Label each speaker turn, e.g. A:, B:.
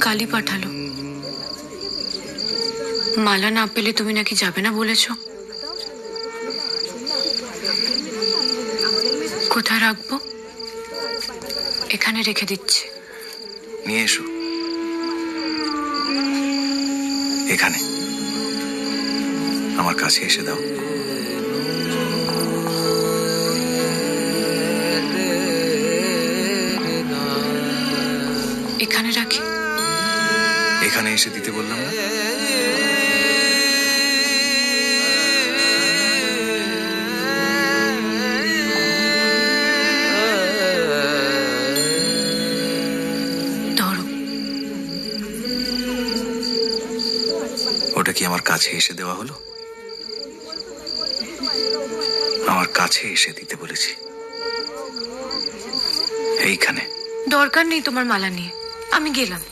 A: কালি পাঠালো। মালা না পেলে তুমি নাকি যাবে না বলেছ। কোথায় রাখবো? এখানে রেখে দিচ্ছি।
B: নিয়ে এসো। এখানে আমার কাছে এসে দাও।
A: এখানে রাখি।
B: এখানে এসে দিতে বললাম না?
A: ধরো।
B: ওটা কি আমার কাছে এসে দেওয়া হলো? আমার কাছে এসে দিতে বলেছি। এইখানে।
A: দরকার নেই তোমার মালা নিয়ে, আমি গেলাম।